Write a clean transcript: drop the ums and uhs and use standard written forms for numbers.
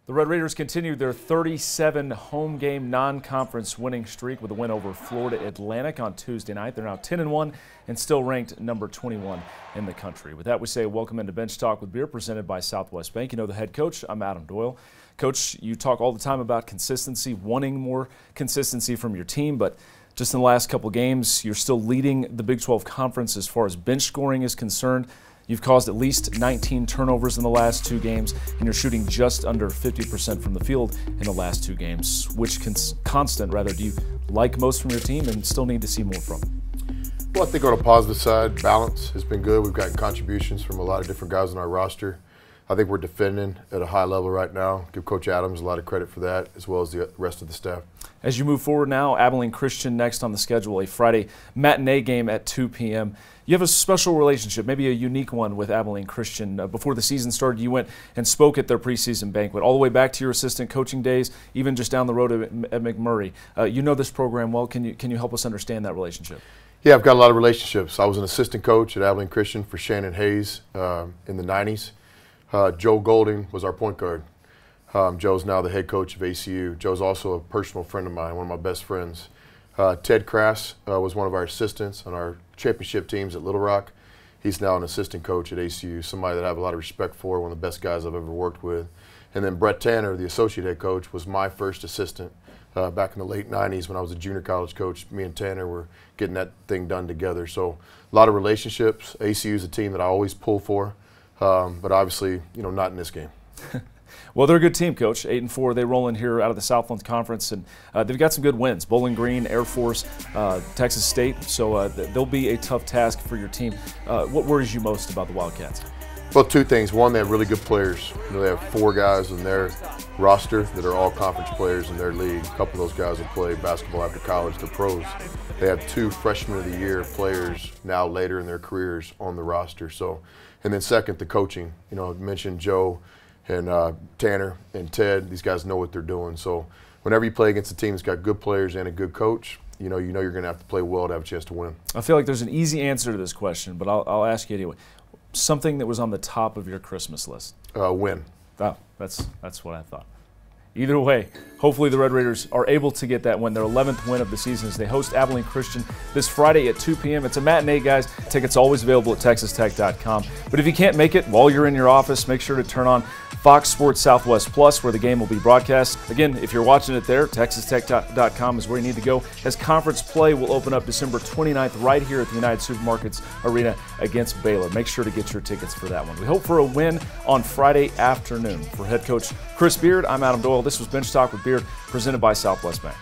The Red Raiders continued their 37 home game non-conference winning streak with a win over Florida Atlantic on Tuesday night. They're now 10-1 and still ranked number 21 in the country. With that, we say welcome into Bench Talk with Beer, presented by Southwest Bank. You know the head coach. I'm Adam Doyle. Coach, you talk all the time about consistency, wanting more consistency from your team, but just in the last couple games, you're still leading the Big 12 Conference as far as bench scoring is concerned. You've caused at least 19 turnovers in the last 2 games, and you're shooting just under 50% from the field in the last 2 games. Which constant, rather, do you like most from your team and still need to see more from? Well, I think on a positive side, balance has been good. We've gotten contributions from a lot of different guys on our roster. I think we're defending at a high level right now. Give Coach Adams a lot of credit for that, as well as the rest of the staff. As you move forward now, Abilene Christian next on the schedule, a Friday matinee game at 2 p.m. You have a special relationship, maybe a unique one with Abilene Christian. Before the season started, you went and spoke at their preseason banquet, all the way back to your assistant coaching days, even just down the road at McMurray. You know this program well. Can you help us understand that relationship? Yeah, I've got a lot of relationships. I was an assistant coach at Abilene Christian for Shannon Hayes in the 90s. Joe Golding was our point guard. Joe's now the head coach of ACU. Joe's also a personal friend of mine, one of my best friends. Ted Crass was one of our assistants on our championship teams at Little Rock. He's now an assistant coach at ACU, somebody that I have a lot of respect for, one of the best guys I've ever worked with. And then Brett Tanner, the associate head coach, was my first assistant back in the late 90s when I was a junior college coach. Me and Tanner were getting that thing done together. So a lot of relationships. ACU is a team that I always pull for, but obviously, you know, not in this game. Well, they're a good team, Coach. 8-4. They roll in here out of the Southland Conference, and they've got some good wins. Bowling Green, Air Force, Texas State. So they'll be a tough task for your team. What worries you most about the Wildcats? Well, 2 things. One, they have really good players. You know, they have 4 guys in their roster that are all conference players in their league. A couple of those guys will play basketball after college. They're pros. They have 2 freshman of the year players now later in their careers on the roster. So, and then second, the coaching. You know, I mentioned Joe and Tanner and Ted. These guys know what they're doing. So whenever you play against a team that's got good players and a good coach, you know you're going to have to play well to have a chance to win. I feel like there's an easy answer to this question, but I'll ask you anyway. Something that was on the top of your Christmas list? Win. Oh, that's what I thought. Either way, hopefully the Red Raiders are able to get that win, their 11th win of the season, as they host Abilene Christian this Friday at 2 p.m. It's a matinee, guys. Tickets always available at texastech.com. But if you can't make it while you're in your office, make sure to turn on Fox Sports Southwest Plus, where the game will be broadcast. Again, if you're watching it there, texastech.com is where you need to go, as conference play will open up December 29th right here at the United Supermarkets Arena against Baylor. Make sure to get your tickets for that one. We hope for a win on Friday afternoon. For head coach Chris Beard, I'm Adam Doyle. This was Bench Talk with Beard, presented by Southwest Bank.